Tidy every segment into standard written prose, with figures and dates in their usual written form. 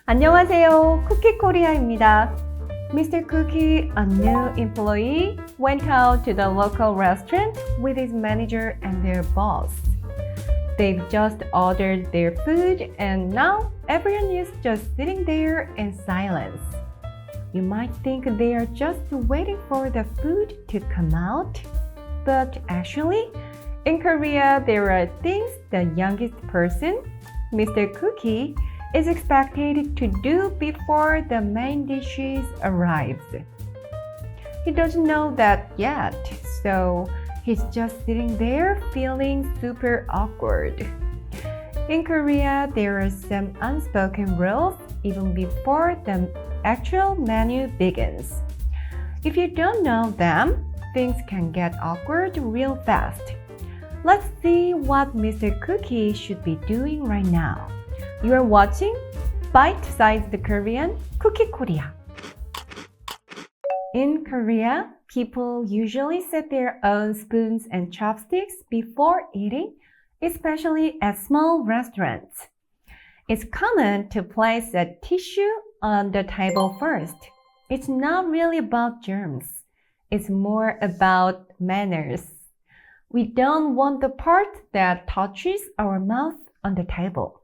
안녕하세요. 쿠키 코리아입니다. Mr. Cookie, a new employee, went out to the local restaurant with his manager and their boss. They've just ordered their food and now everyone is just sitting there in silence. You might think they are just waiting for the food to come out, but actually, in Korea, there are things the youngest person, Mr. Cookie, is expected to do before the main dishes arrives. He doesn't know that yet, so he's just sitting there feeling super awkward. In Korea, there are some unspoken rules even before the actual menu begins. If you don't know them, things can get awkward real fast. Let's see what Mr. Cookie should be doing right now. You are watching Bite-sized Korean Cookie Korea. In Korea, people usually set their own spoons and chopsticks before eating, especially at small restaurants. It's common to place a tissue on the table first. It's not really about germs. It's more about manners. We don't want the part that touches our mouth on the table.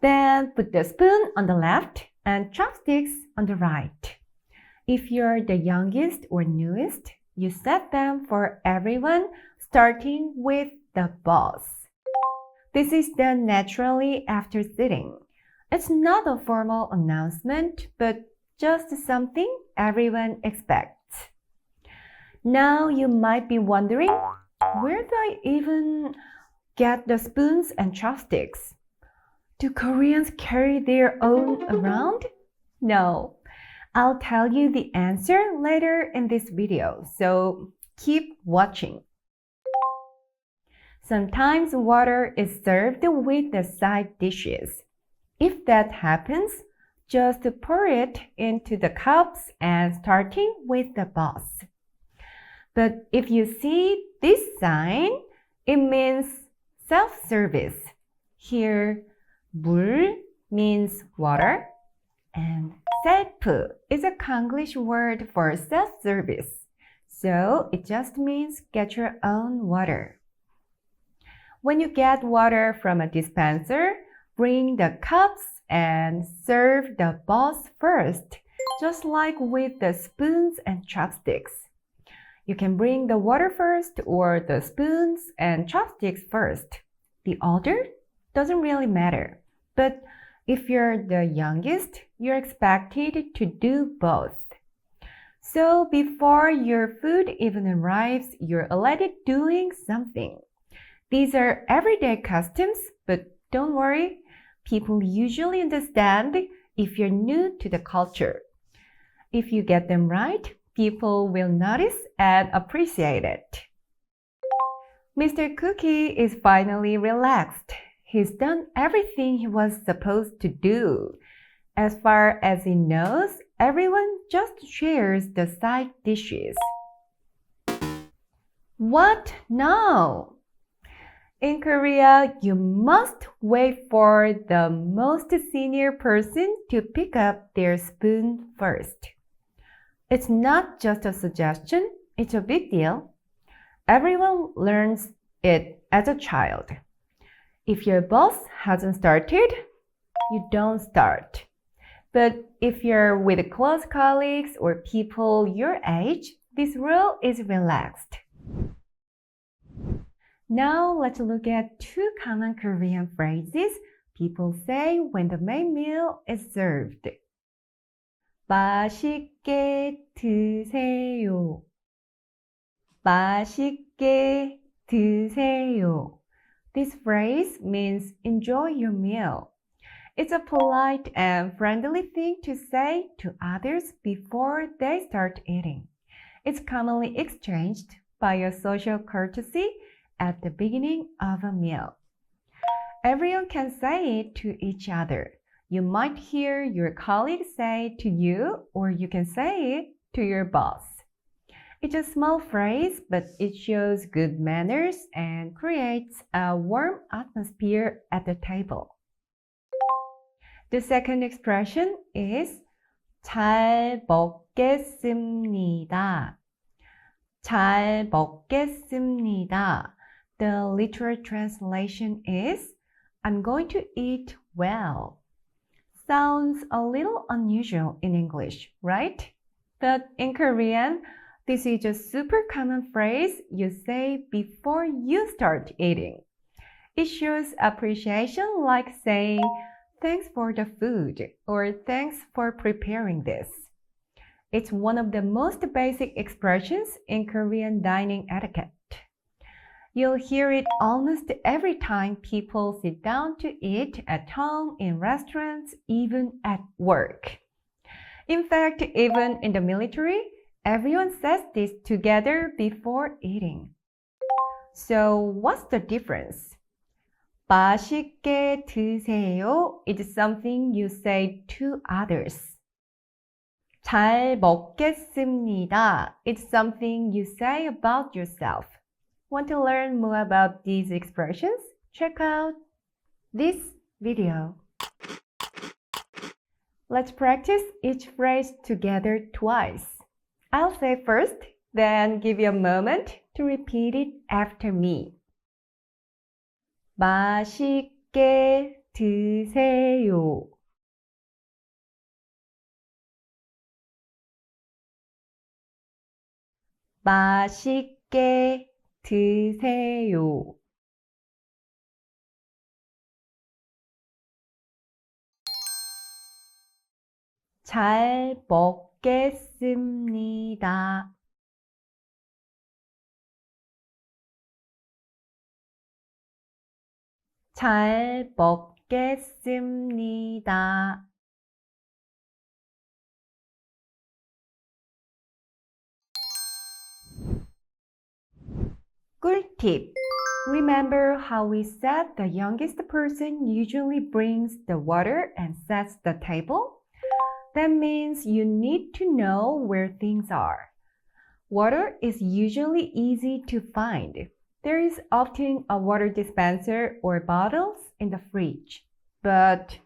Then put the spoon on the left and chopsticks on the right. If you're the youngest or newest, you set them for everyone, starting with the boss. This is done naturally after sitting. It's not a formal announcement, but just something everyone expects. Now you might be wondering, where do I even get the spoons and chopsticks? Do Koreans carry their own around? No. I'll tell you the answer later in this video, so keep watching. Sometimes water is served with the side dishes. If that happens, just pour it into the cups and starting with the boss. But if you see this sign, it means self-service. Here, 물 means water, and 셀프 is a Konglish word for self-service. So it just means get your own water. When you get water from a dispenser, bring the cups and serve the boss first, just like with the spoons and chopsticks. You can bring the water first or the spoons and chopsticks first. The order doesn't really matter. But if you're the youngest, you're expected to do both. So before your food even arrives, you're already doing something. These are everyday customs, but don't worry, people usually understand if you're new to the culture. If you get them right, people will notice and appreciate it. Mr. Cookie is finally relaxed. He's done everything he was supposed to do. As far as he knows, everyone just shares the side dishes. What? No! In Korea, you must wait for the most senior person to pick up their spoon first. It's not just a suggestion, it's a big deal. Everyone learns it as a child. If your boss hasn't started, you don't start. But if you're with close colleagues or people your age, this rule is relaxed. Now let's look at two common Korean phrases people say when the main meal is served. 맛있게 드세요. 맛있게 드세요. This phrase means enjoy your meal. It's a polite and friendly thing to say to others before they start eating. It's commonly exchanged by a social courtesy at the beginning of a meal. Everyone can say it to each other. You might hear your colleague say it to you, or you can say it to your boss. It's a small phrase, but it shows good manners and creates a warm atmosphere at the table. The second expression is 잘 먹겠습니다. 잘 먹겠습니다. The literal translation is I'm going to eat well. Sounds a little unusual in English, right? But in Korean, this is a super common phrase you say before you start eating. It shows appreciation like saying, thanks for the food or thanks for preparing this. It's one of the most basic expressions in Korean dining etiquette. You'll hear it almost every time people sit down to eat at home, in restaurants, even at work. In fact, even in the military, everyone says this together before eating. So, what's the difference? 맛있게 드세요 is something you say to others. 잘 먹겠습니다 is something you say about yourself. Want to learn more about these expressions? Check out this video. Let's practice each phrase together twice. I'll say first, then give you a moment to repeat it after me. 맛있게 드세요. 맛있게 드세요. 잘 먹겠습니다. 잘 먹겠습니다. 꿀팁. Remember how we said the youngest person usually brings the water and sets the table? That means you need to know where things are. Water is usually easy to find. There is often a water dispenser or bottles in the fridge. But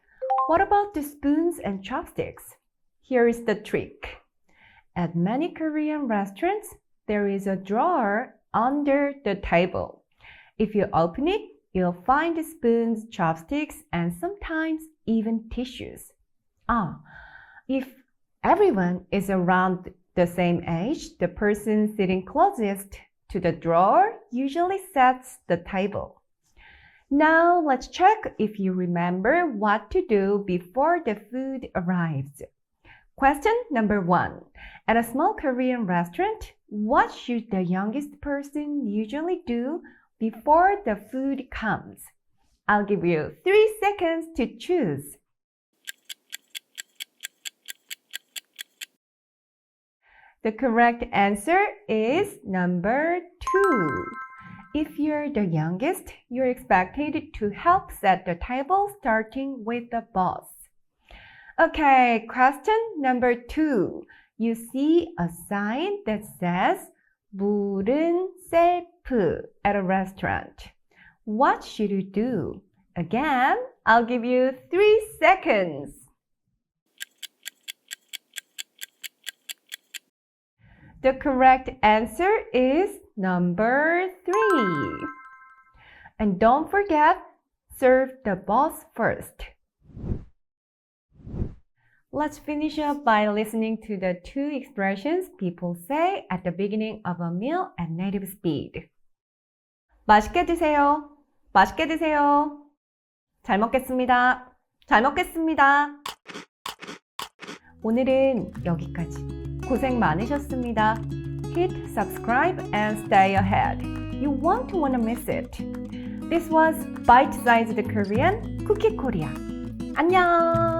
what about the spoons and chopsticks? Here is the trick. At many Korean restaurants, there is a drawer under the table. If you open it, you'll find spoons, chopsticks, and sometimes even tissues. If everyone is around the same age, the person sitting closest to the drawer usually sets the table. Now let's check if you remember what to do before the food arrives. Question number 1. At a small Korean restaurant, what should the youngest person usually do before the food comes? I'll give you 3 seconds to choose. The correct answer is number 2. If you're the youngest, you're expected to help set the table starting with the boss. Okay, question number 2. You see a sign that says 물은 셀프 at a restaurant. What should you do? Again, I'll give you 3 seconds. The correct answer is number 3. And don't forget, serve the boss first. Let's finish up by listening to the 2 expressions people say at the beginning of a meal at native speed. 맛있게 드세요. 맛있게 드세요. 잘 먹겠습니다. 잘 먹겠습니다. 오늘은 여기까지. 고생 많으셨습니다. Hit subscribe and stay ahead. You won't want to miss it. This was Bite-sized Korean Cookie Korea. 안녕!